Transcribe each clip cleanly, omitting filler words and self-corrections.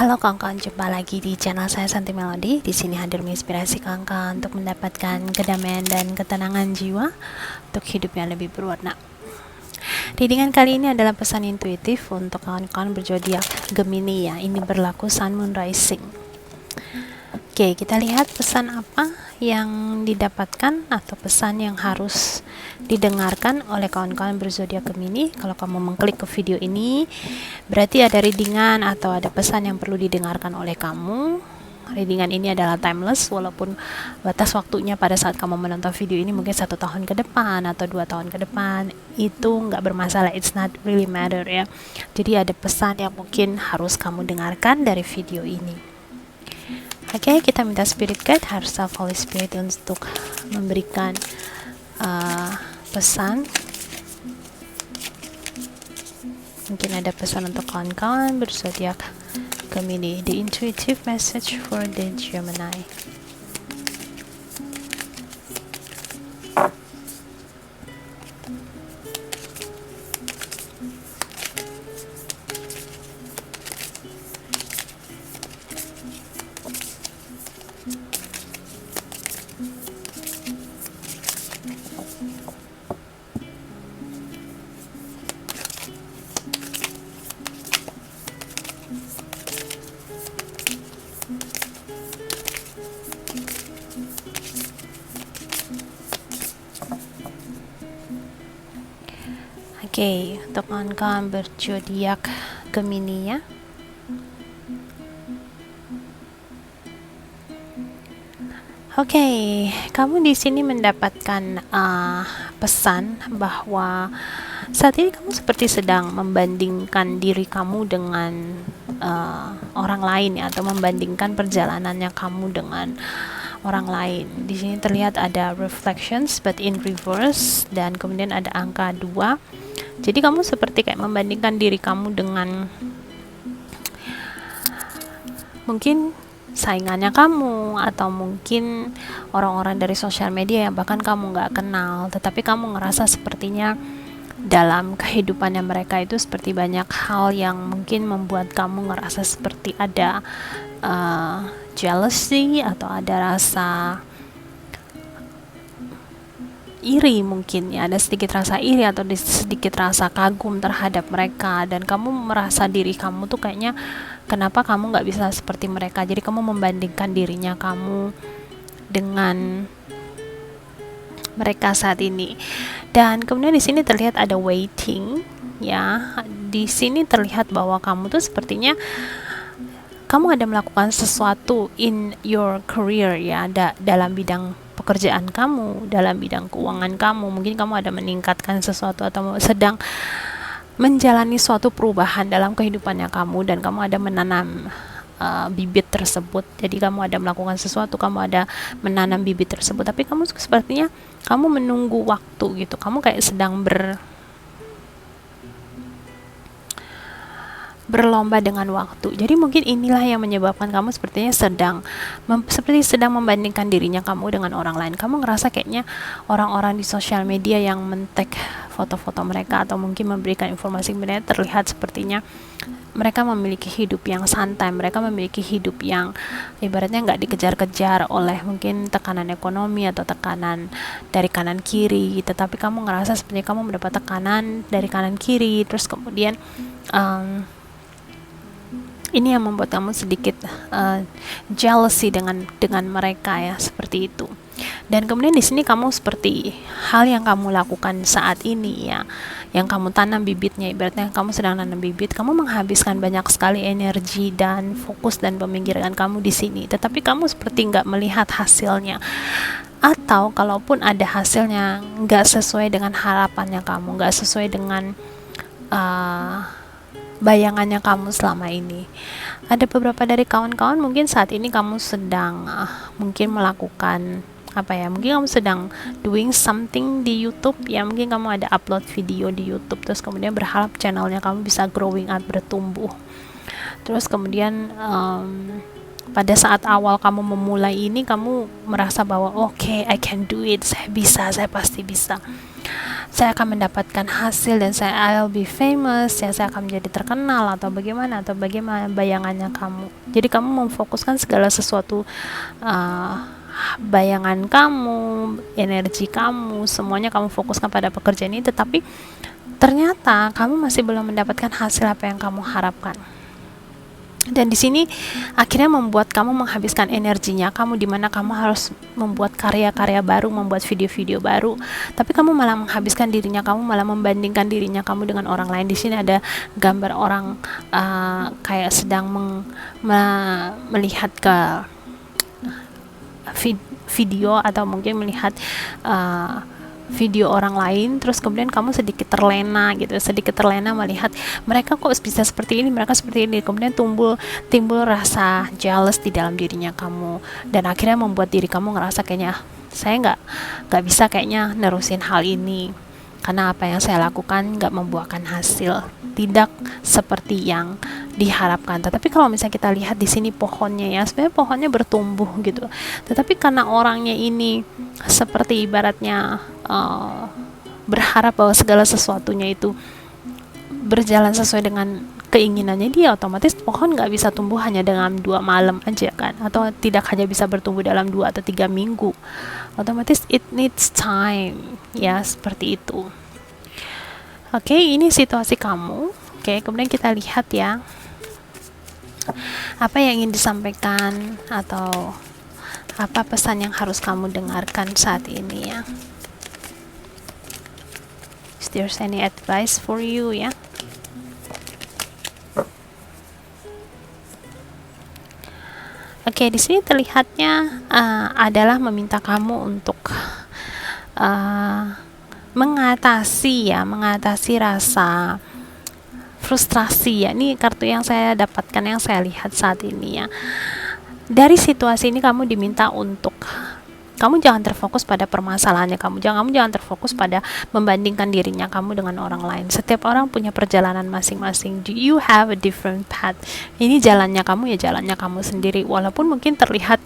Halo kawan-kawan, jumpa lagi di channel saya Santi Melody. Di sini hadir menginspirasi kawan-kawan untuk mendapatkan kedamaian dan ketenangan jiwa untuk hidup yang lebih berwarna. Readingan kali ini adalah pesan intuitif untuk kawan-kawan berzodiak Gemini ya. Ini berlaku Sun Moon Rising. Oke, kita lihat pesan apa yang didapatkan atau pesan yang harus didengarkan oleh kawan-kawan berzodiak Gemini. Kalau kamu mengklik ke video ini, berarti ada readingan atau ada pesan yang perlu didengarkan oleh kamu. Readingan ini adalah timeless, walaupun batas waktunya pada saat kamu menonton video ini mungkin 1 tahun ke depan atau 2 tahun ke depan, itu nggak bermasalah, it's not really matter ya. Jadi ada pesan yang mungkin harus kamu dengarkan dari video ini. Oke, kita minta Spirit Guide, Heart Self, Holy Spirit untuk memberikan pesan. Mungkin ada pesan untuk kawan-kawan berzodiak Gemini. The intuitive message for the Gemini. Oke, untuk kawan-kawan berzodiak Gemini ya. Oke, kamu di sini mendapatkan pesan bahwa saat ini kamu seperti sedang membandingkan diri kamu dengan orang lain ya, atau membandingkan perjalanannya kamu dengan orang lain. Di sini terlihat ada reflections but in reverse, dan kemudian ada angka 2. Jadi kamu seperti kayak membandingkan diri kamu dengan mungkin saingannya kamu, atau mungkin orang-orang dari sosial media yang bahkan kamu nggak kenal, tetapi kamu ngerasa sepertinya dalam kehidupannya mereka itu seperti banyak hal yang mungkin membuat kamu ngerasa seperti ada jealousy, atau ada rasa iri, mungkin ya, ada sedikit rasa iri atau sedikit rasa kagum terhadap mereka, dan kamu merasa diri kamu tuh kayaknya kenapa kamu nggak bisa seperti mereka. Jadi kamu membandingkan dirinya kamu dengan mereka saat ini. Dan kemudian di sini terlihat ada waiting ya. Di sini terlihat bahwa kamu tuh sepertinya kamu ada melakukan sesuatu in your career ya, dalam bidang pekerjaan kamu, dalam bidang keuangan kamu. Mungkin kamu ada meningkatkan sesuatu atau sedang menjalani suatu perubahan dalam kehidupannya kamu, dan kamu ada menanam bibit tersebut. Jadi kamu ada melakukan sesuatu, kamu ada menanam bibit tersebut, tapi kamu sepertinya kamu menunggu waktu gitu. Kamu kayak sedang berlomba dengan waktu. Jadi mungkin inilah yang menyebabkan kamu sepertinya seperti sedang membandingkan dirinya kamu dengan orang lain. Kamu ngerasa kayaknya orang-orang di sosial media yang men-tag foto-foto mereka atau mungkin memberikan informasi mereka, terlihat sepertinya mereka memiliki hidup yang santai, mereka memiliki hidup yang ibaratnya nggak dikejar-kejar oleh mungkin tekanan ekonomi atau tekanan dari kanan kiri, tetapi kamu ngerasa sepertinya kamu mendapat tekanan dari kanan kiri, terus kemudian ini yang membuat kamu sedikit jealousy dengan mereka ya, seperti itu. Dan kemudian di sini kamu seperti hal yang kamu lakukan saat ini ya, yang kamu tanam bibitnya, ibaratnya kamu sedang nanam bibit, kamu menghabiskan banyak sekali energi dan fokus dan pemikiran kamu di sini, tetapi kamu seperti nggak melihat hasilnya, atau kalaupun ada hasilnya nggak sesuai dengan harapannya kamu, nggak sesuai dengan bayangannya kamu selama ini. Ada beberapa dari kawan-kawan mungkin saat ini kamu sedang mungkin melakukan mungkin kamu sedang doing something di YouTube ya, mungkin kamu ada upload video di YouTube, terus kemudian berharap channelnya kamu bisa growing up, bertumbuh. Terus kemudian pada saat awal kamu memulai ini, kamu merasa bahwa oke, I can do it, saya bisa, saya pasti bisa. saya akan mendapatkan hasil dan I'll be famous, ya saya akan menjadi terkenal, atau bagaimana bayangannya kamu. Jadi kamu memfokuskan segala sesuatu, bayangan kamu, energi kamu, semuanya kamu fokuskan pada pekerjaan ini, tetapi ternyata kamu masih belum mendapatkan hasil apa yang kamu harapkan. Dan di sini akhirnya membuat kamu menghabiskan energinya kamu, di mana kamu harus membuat karya-karya baru, membuat video-video baru, tapi kamu malah menghabiskan dirinya kamu, malah membandingkan dirinya kamu dengan orang lain. Di sini ada gambar orang kayak sedang melihat ke video, atau mungkin melihat video orang lain, terus kemudian kamu sedikit terlena melihat mereka kok bisa seperti ini, mereka seperti ini, kemudian timbul rasa jealous di dalam dirinya kamu, dan akhirnya membuat diri kamu ngerasa kayaknya saya nggak bisa kayaknya nerusin hal ini, karena apa yang saya lakukan nggak membuahkan hasil, tidak seperti yang diharapkan. Tetapi kalau misalnya kita lihat di sini pohonnya, ya sebenarnya pohonnya bertumbuh gitu, tetapi karena orangnya ini seperti ibaratnya berharap bahwa segala sesuatunya itu berjalan sesuai dengan keinginannya dia, otomatis pohon nggak bisa tumbuh hanya dengan 2 malam aja kan, atau tidak hanya bisa bertumbuh dalam 2 atau 3 minggu, otomatis it needs time, ya seperti itu. Oke, ini situasi kamu. Oke, kemudian kita lihat ya, apa yang ingin disampaikan atau apa pesan yang harus kamu dengarkan saat ini ya. Is there any advice for you ya? Oke, di sini terlihatnya adalah meminta kamu untuk mengatasi rasa frustrasi ya. Ini kartu yang saya dapatkan, yang saya lihat saat ini ya. Dari situasi ini kamu diminta untuk kamu jangan terfokus pada permasalahannya kamu, jangan terfokus pada membandingkan dirinya kamu dengan orang lain. Setiap orang punya perjalanan masing-masing. You have a different path. Ini jalannya kamu, ya jalannya kamu sendiri. Walaupun mungkin terlihat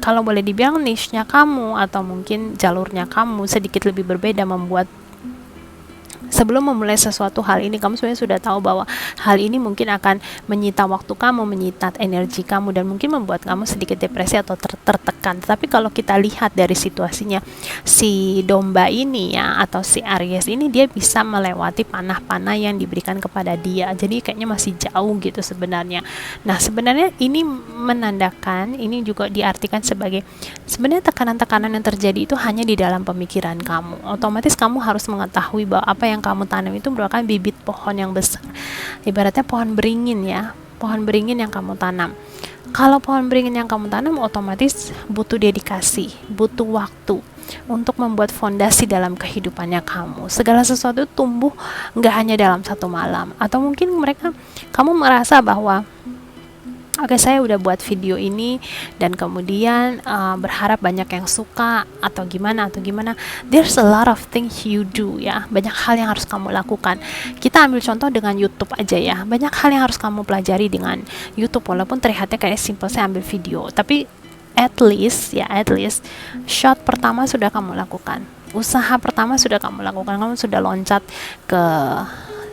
kalau boleh dibilang niche-nya kamu atau mungkin jalurnya kamu sedikit lebih berbeda, membuat sebelum memulai sesuatu hal ini kamu sebenarnya sudah tahu bahwa hal ini mungkin akan menyita waktu kamu, menyita energi kamu, dan mungkin membuat kamu sedikit depresi atau tertekan. Tapi kalau kita lihat dari situasinya si domba ini ya, atau si Aries ini, dia bisa melewati panah-panah yang diberikan kepada dia, jadi kayaknya masih jauh gitu sebenarnya. Nah sebenarnya ini menandakan, ini juga diartikan sebagai sebenarnya tekanan-tekanan yang terjadi itu hanya di dalam pemikiran kamu. Otomatis kamu harus mengetahui bahwa apa yang kamu tanam itu merupakan bibit pohon yang besar, ibaratnya pohon beringin ya, pohon beringin yang kamu tanam. Kalau pohon beringin yang kamu tanam otomatis butuh dedikasi, butuh waktu untuk membuat fondasi dalam kehidupannya kamu. Segala sesuatu tumbuh nggak hanya dalam 1 malam, atau mungkin kamu merasa bahwa oke, saya udah buat video ini dan kemudian berharap banyak yang suka atau gimana. There's a lot of things you do ya, banyak hal yang harus kamu lakukan. Kita ambil contoh dengan YouTube aja ya, banyak hal yang harus kamu pelajari dengan YouTube. Walaupun terlihatnya kayak simple, saya ambil video, tapi at least shot pertama sudah kamu lakukan, usaha pertama sudah kamu lakukan, kamu sudah loncat ke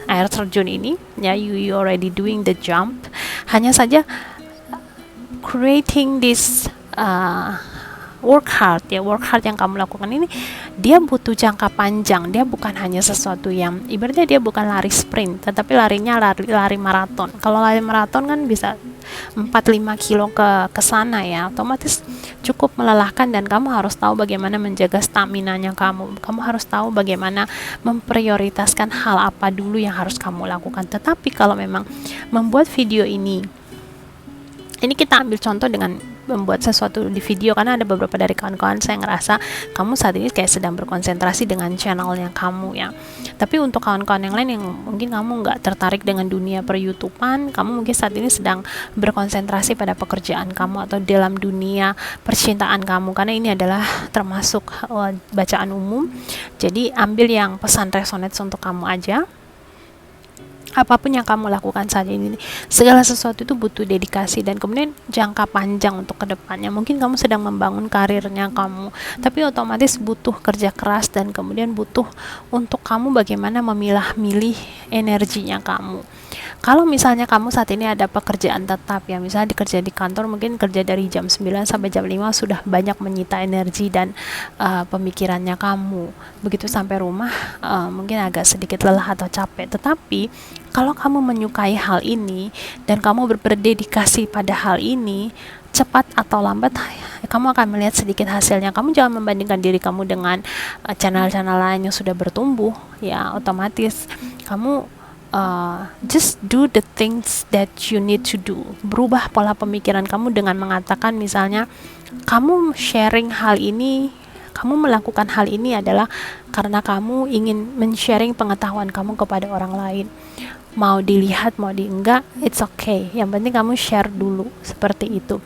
air terjun ini ya, you already doing the jump. Hanya saja creating this work hard yang kamu lakukan ini, dia butuh jangka panjang. Dia bukan hanya sesuatu yang ibaratnya dia bukan lari sprint, tetapi larinya lari maraton. Kalau lari maraton kan bisa 4-5 kilo ke sana ya, otomatis cukup melelahkan, dan kamu harus tahu bagaimana menjaga stamina-nya kamu harus tahu bagaimana memprioritaskan hal apa dulu yang harus kamu lakukan. Tetapi kalau memang membuat video ini kita ambil contoh dengan membuat sesuatu di video, karena ada beberapa dari kawan-kawan saya ngerasa kamu saat ini kayak sedang berkonsentrasi dengan channelnya kamu ya. Tapi untuk kawan-kawan yang lain yang mungkin kamu nggak tertarik dengan dunia per-YouTubean, kamu mungkin saat ini sedang berkonsentrasi pada pekerjaan kamu atau dalam dunia percintaan kamu, karena ini adalah termasuk bacaan umum. Jadi ambil yang pesan resonate untuk kamu aja. apapun yang kamu lakukan saat ini, segala sesuatu itu butuh dedikasi dan kemudian jangka panjang untuk kedepannya. Mungkin kamu sedang membangun karirnya kamu, tapi otomatis butuh kerja keras dan kemudian butuh untuk kamu bagaimana memilah-milih energinya kamu. Kalau misalnya kamu saat ini ada pekerjaan tetap ya, misalnya dikerja di kantor, mungkin kerja dari jam 9 sampai jam 5 sudah banyak menyita energi dan pemikirannya kamu. Begitu sampai rumah mungkin agak sedikit lelah atau capek. Tetapi kalau kamu menyukai hal ini dan kamu berdedikasi pada hal ini, cepat atau lambat kamu akan melihat sedikit hasilnya. Kamu jangan membandingkan diri kamu dengan channel-channel lain yang sudah bertumbuh, ya otomatis kamu just do the things that you need to do. Berubah pola pemikiran kamu dengan mengatakan misalnya kamu sharing hal ini, kamu melakukan hal ini adalah karena kamu ingin men-sharing pengetahuan kamu kepada orang lain. Mau dilihat, mau enggak, it's okay. Yang penting kamu share dulu, seperti itu.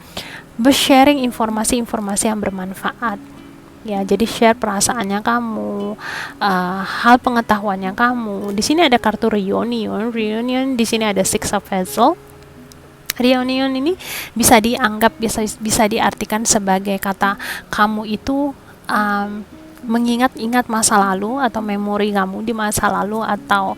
Sharing informasi-informasi yang bermanfaat. Ya, jadi share perasaannya kamu, hal pengetahuannya kamu. Di sini ada kartu reunion, di sini ada Six of Vessels. Reunion ini bisa dianggap, bisa diartikan sebagai kata kamu itu mengingat-ingat masa lalu atau memori kamu di masa lalu, atau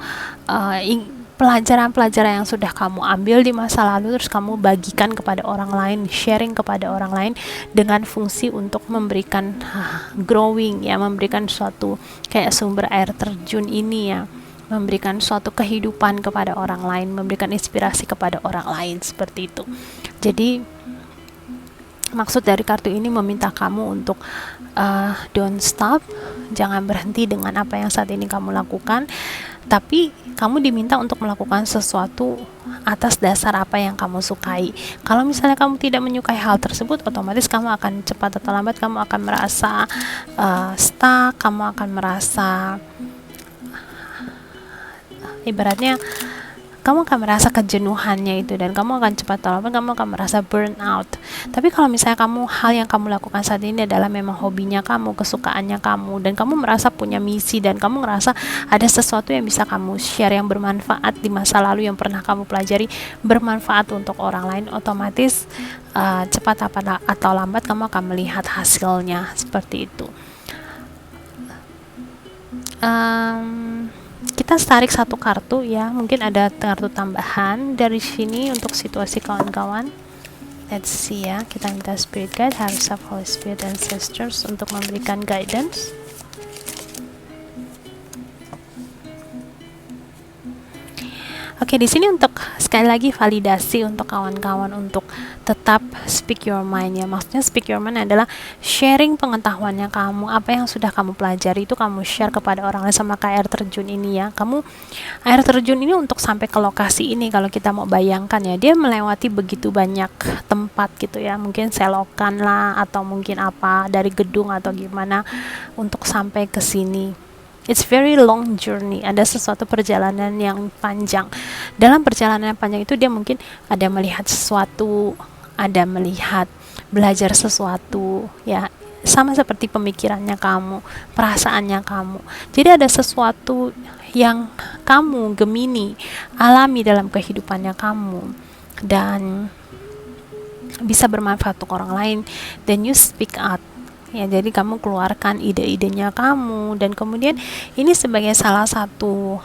pelajaran-pelajaran yang sudah kamu ambil di masa lalu terus kamu bagikan kepada orang lain, sharing kepada orang lain dengan fungsi untuk memberikan growing ya, memberikan suatu kayak sumber air terjun ini ya, memberikan suatu kehidupan kepada orang lain, memberikan inspirasi kepada orang lain, seperti itu. Jadi maksud dari kartu ini meminta kamu untuk don't stop, jangan berhenti dengan apa yang saat ini kamu lakukan, tapi kamu diminta untuk melakukan sesuatu atas dasar apa yang kamu sukai. Kalau misalnya kamu tidak menyukai hal tersebut, otomatis kamu akan cepat atau lambat kamu akan merasa stuck, kamu akan merasa ibaratnya kamu akan merasa kejenuhannya itu, dan kamu akan cepat atau lambat kamu akan merasa burn out. Tapi kalau misalnya hal yang kamu lakukan saat ini adalah memang hobinya kamu, kesukaannya kamu, dan kamu merasa punya misi, dan kamu merasa ada sesuatu yang bisa kamu share yang bermanfaat di masa lalu yang pernah kamu pelajari, bermanfaat untuk orang lain, otomatis cepat atau lambat kamu akan melihat hasilnya, seperti itu. Kita tarik satu kartu ya, mungkin ada kartu tambahan dari sini untuk situasi kawan-kawan. Let's see ya, kita minta spirit guide, Hearts of Holy Spirit Ancestors untuk memberikan guidance. Oke, di sini untuk sekali lagi validasi untuk kawan-kawan untuk tetap speak your mind ya. Maksudnya speak your mind adalah sharing pengetahuannya kamu, apa yang sudah kamu pelajari itu kamu share kepada orang lain, sama kayak air terjun ini ya. Air terjun ini untuk sampai ke lokasi ini, kalau kita mau bayangkan ya, dia melewati begitu banyak tempat gitu ya. Mungkin selokan lah, atau mungkin apa dari gedung atau gimana untuk sampai ke sini. It's very long journey, ada sesuatu perjalanan yang panjang. Dalam perjalanan yang panjang itu dia mungkin ada melihat sesuatu, ada melihat belajar sesuatu ya, sama seperti pemikirannya kamu, perasaannya kamu. Jadi ada sesuatu yang kamu Gemini alami dalam kehidupannya kamu dan bisa bermanfaat untuk orang lain, then you speak out ya. Jadi kamu keluarkan ide-idenya kamu, dan kemudian ini sebagai salah satu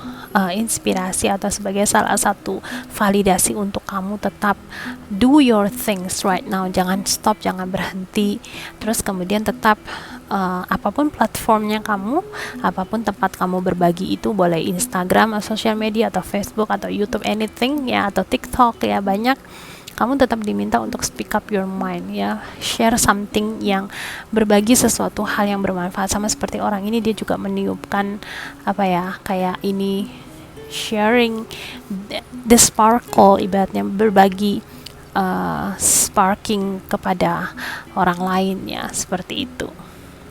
inspirasi atau sebagai salah satu validasi untuk kamu tetap do your things right now, jangan stop, jangan berhenti, terus kemudian tetap apapun platformnya kamu, apapun tempat kamu berbagi itu, boleh Instagram atau social media atau Facebook atau YouTube, anything ya, atau TikTok ya, banyak. Kamu tetap diminta untuk speak up your mind ya, share something yang berbagi sesuatu hal yang bermanfaat. Sama seperti orang ini, dia juga meniupkan apa ya, kayak ini sharing the sparkle, ibaratnya berbagi sparking kepada orang lain ya, seperti itu.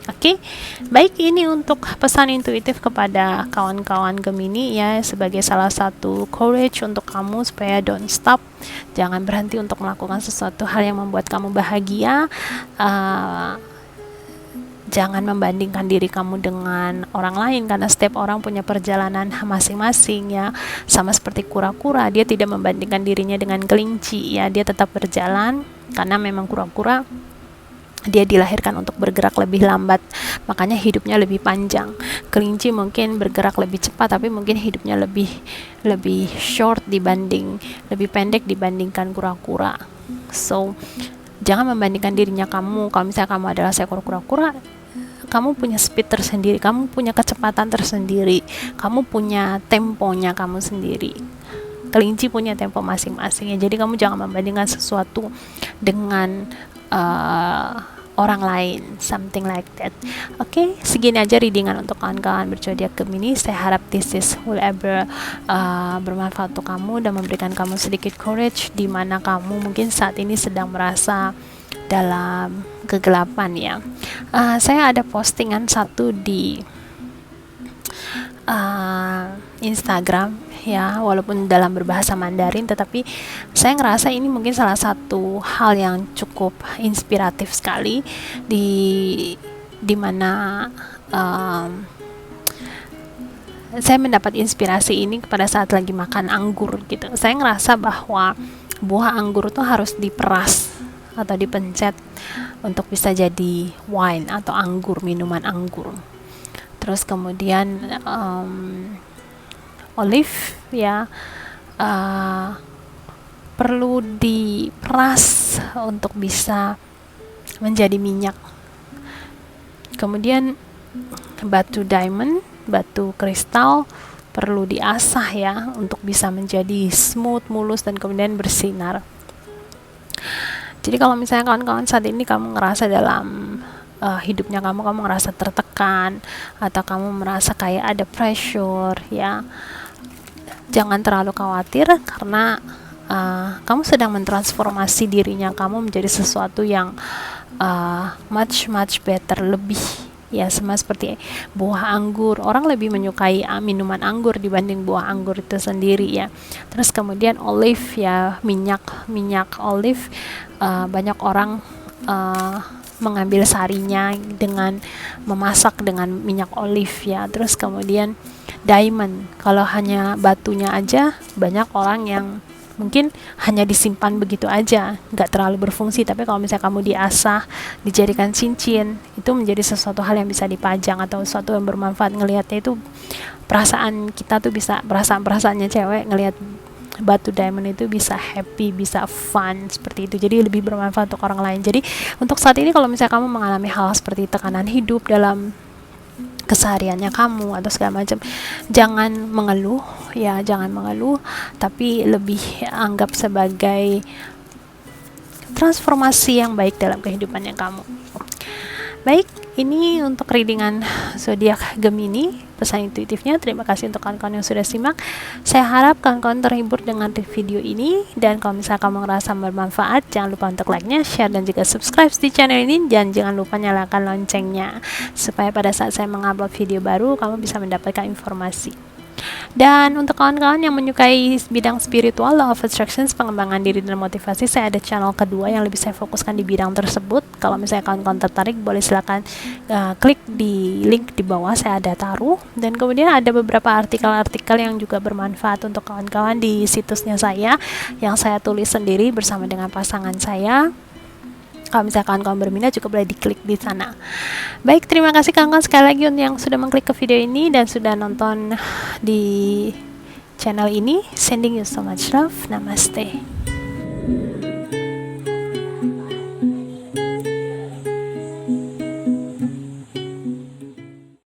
Oke, baik, ini untuk pesan intuitif kepada kawan-kawan Gemini ya, sebagai salah satu courage untuk kamu supaya don't stop, jangan berhenti untuk melakukan sesuatu hal yang membuat kamu bahagia. Jangan membandingkan diri kamu dengan orang lain, karena setiap orang punya perjalanan masing-masing ya. Sama seperti kura-kura, dia tidak membandingkan dirinya dengan kelinci ya, dia tetap berjalan karena memang kura-kura dia dilahirkan untuk bergerak lebih lambat, makanya hidupnya lebih panjang. Kelinci mungkin bergerak lebih cepat, tapi mungkin hidupnya lebih short lebih pendek dibandingkan kura-kura. So jangan membandingkan dirinya kamu. Kalau misalnya kamu adalah seekor kura-kura, kamu punya speed tersendiri, kamu punya kecepatan tersendiri, kamu punya temponya kamu sendiri. Kelinci punya tempo masing-masing ya. Jadi kamu jangan membandingkan sesuatu dengan orang lain, something like that. Oke, segini aja readingan untuk kawan-kawan berzodiak Gemini. Saya harap this will ever bermanfaat untuk kamu dan memberikan kamu sedikit courage di mana kamu mungkin saat ini sedang merasa dalam kegelapan ya. Saya ada postingan satu di Instagram ya, walaupun dalam berbahasa Mandarin, tetapi saya ngerasa ini mungkin salah satu hal yang cukup inspiratif sekali di mana saya mendapat inspirasi ini pada saat lagi makan anggur gitu. Saya ngerasa bahwa buah anggur itu harus diperas atau dipencet untuk bisa jadi wine atau anggur, minuman anggur. Terus kemudian olive ya perlu diperas untuk bisa menjadi minyak. Kemudian batu diamond, batu kristal perlu diasah ya untuk bisa menjadi smooth, mulus dan kemudian bersinar. Jadi kalau misalnya kawan-kawan saat ini kamu ngerasa dalam hidupnya kamu ngerasa tertekan atau kamu merasa kayak ada pressure ya, jangan terlalu khawatir karena kamu sedang mentransformasi dirinya kamu menjadi sesuatu yang much better, lebih ya, sama seperti buah anggur. Orang lebih menyukai minuman anggur dibanding buah anggur itu sendiri ya. Terus kemudian olive ya, minyak olive, banyak orang mengambil sarinya dengan memasak dengan minyak olive ya. Terus kemudian diamond, kalau hanya batunya aja, banyak orang yang mungkin hanya disimpan begitu aja, nggak terlalu berfungsi. Tapi kalau misalnya kamu diasah, dijadikan cincin, itu menjadi sesuatu hal yang bisa dipajang atau sesuatu yang bermanfaat. Ngelihatnya itu perasaan kita tuh bisa, perasaannya cewek ngelihat batu diamond itu bisa happy, bisa fun seperti itu. Jadi lebih bermanfaat untuk orang lain. Jadi untuk saat ini kalau misalnya kamu mengalami hal seperti tekanan hidup dalam kesehariannya kamu atau segala macam, jangan mengeluh ya, jangan mengeluh, tapi lebih anggap sebagai transformasi yang baik dalam kehidupannya kamu. Baik, ini untuk readingan zodiak Gemini, pesan intuitifnya. Terima kasih untuk kawan-kawan yang sudah simak. Saya harap kawan-kawan terhibur dengan video ini, dan kalau misalnya kamu ngerasa bermanfaat, jangan lupa untuk like-nya, share, dan juga subscribe di channel ini, dan jangan lupa nyalakan loncengnya supaya pada saat saya mengupload video baru kamu bisa mendapatkan informasi. Dan untuk kawan-kawan yang menyukai bidang spiritual, law of attractions, pengembangan diri dan motivasi, saya ada channel kedua yang lebih saya fokuskan di bidang tersebut. Kalau misalnya kawan-kawan tertarik, boleh silakan klik di link di bawah, saya ada taruh. Dan kemudian ada beberapa artikel-artikel yang juga bermanfaat untuk kawan-kawan di situsnya saya, yang saya tulis sendiri bersama dengan pasangan saya. Kalau misalkan kawan-kawan berminat juga boleh diklik di sana. Baik, terima kasih kawan-kawan sekali lagi yang sudah mengklik ke video ini dan sudah nonton di channel ini. Sending you so much love. Namaste.